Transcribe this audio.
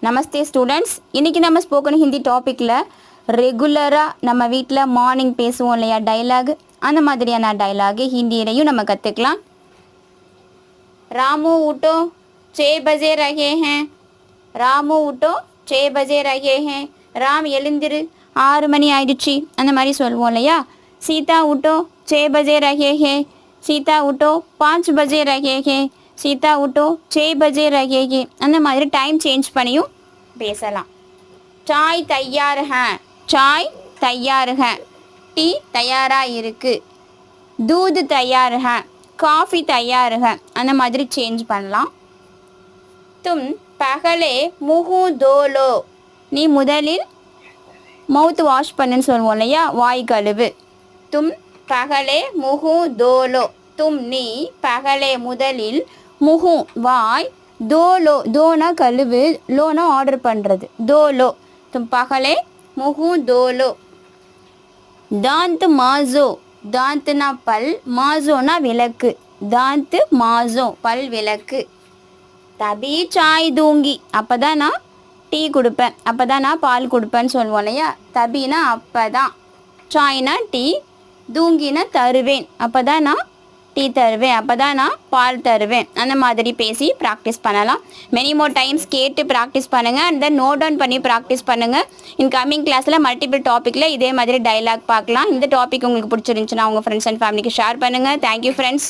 நமஸ்தே students. இன்றைக்கி நம்ம spoken Hindi டாப்பிக்கில் ரெகுலராக நம்ம வீட்டில் மார்னிங் பேசுவோம் இல்லையா டைலாக், அந்த மாதிரியான டைலாகு ஹிந்தியிலையும் நம்ம கற்றுக்கலாம். ராமு ஊட்டோ 6 பஜே ரஹே ஹேன். ராமு ஊட்டோ 6 பஜே ரஹே ஹேன். ராம் எழுந்திரு 6 மணி ஆயிடுச்சு, அந்த மாதிரி சொல்லுவோம் இல்லையா. சீதா ஊட்டோ 6 பஜே ரஹே ஹேன். சீதா ஊட்டோ 5 பஜே ரஹே ஹேன். சீதா ஊட்டோ 6 பஜே ரஹே ஹேன். அந்த மாதிரி டைம் சேஞ்ச் பண்ணியும் பேசலாம். சாய் தயார் ஹே. சாய் தயார் ஹே. டீ தயாராக இருக்குது. தூத் தயார் ஹே. காஃபி தயார் ஹே. அந்த மாதிரி சேஞ்ச் பண்ணலாம். தும் பகலே முஹு தோலோ. நீ முதலில் மவுத் வாஷ் பண்ணுன்னு சொல்லுவோம் இல்லையா, வாய் கழுவு. தும் பகலே முஹு தோலோ. தும் நீ பகலே முதலில், முஹு வாய், தோலோ தோனா கழுவு, லோனா ஆர்டர் பண்ணுறது, தோலோ. தும் பகலே முஹு தோலோ. தாந்த் மாசோ. தாந்த்னா பல், மாசோனா விளக்கு. தாந்த் மாசோ பல் விளக்கு. தபி சாய் தூங்கி. அப்போ தான் நான் டீ கொடுப்பேன், அப்போ தான் நான் பால் கொடுப்பேன்னு சொல்லுவோம் இல்லையா. தபினா அப்போ தான், சாய்னா டீ, தூங்கினா தருவேன், அப்போ தான் நான் டீ தருவேன், அப்போ தான் நான் பால் தருவேன். அந்த மாதிரி பேசி ப்ராக்டிஸ் பண்ணலாம். மெனி மோர் டைம்ஸ் கேட்டு ப்ராக்டிஸ் பண்ணுங்கள் அண்ட் தென் நோட் டவுன் பண்ணி ப்ராக்டிஸ் பண்ணுங்கள். இன் கம்மிங் கிளாஸில் மல்டிபிள் டாப்பிக்கில் இதே மாதிரி டைலாக் பார்க்கலாம். இந்த டாபிக் உங்களுக்கு பிடிச்சிருந்துச்சுன்னா உங்கள் ஃப்ரெண்ட்ஸ் அண்ட் ஃபேமிலிக்கு ஷேர் பண்ணுங்கள். Thank you friends.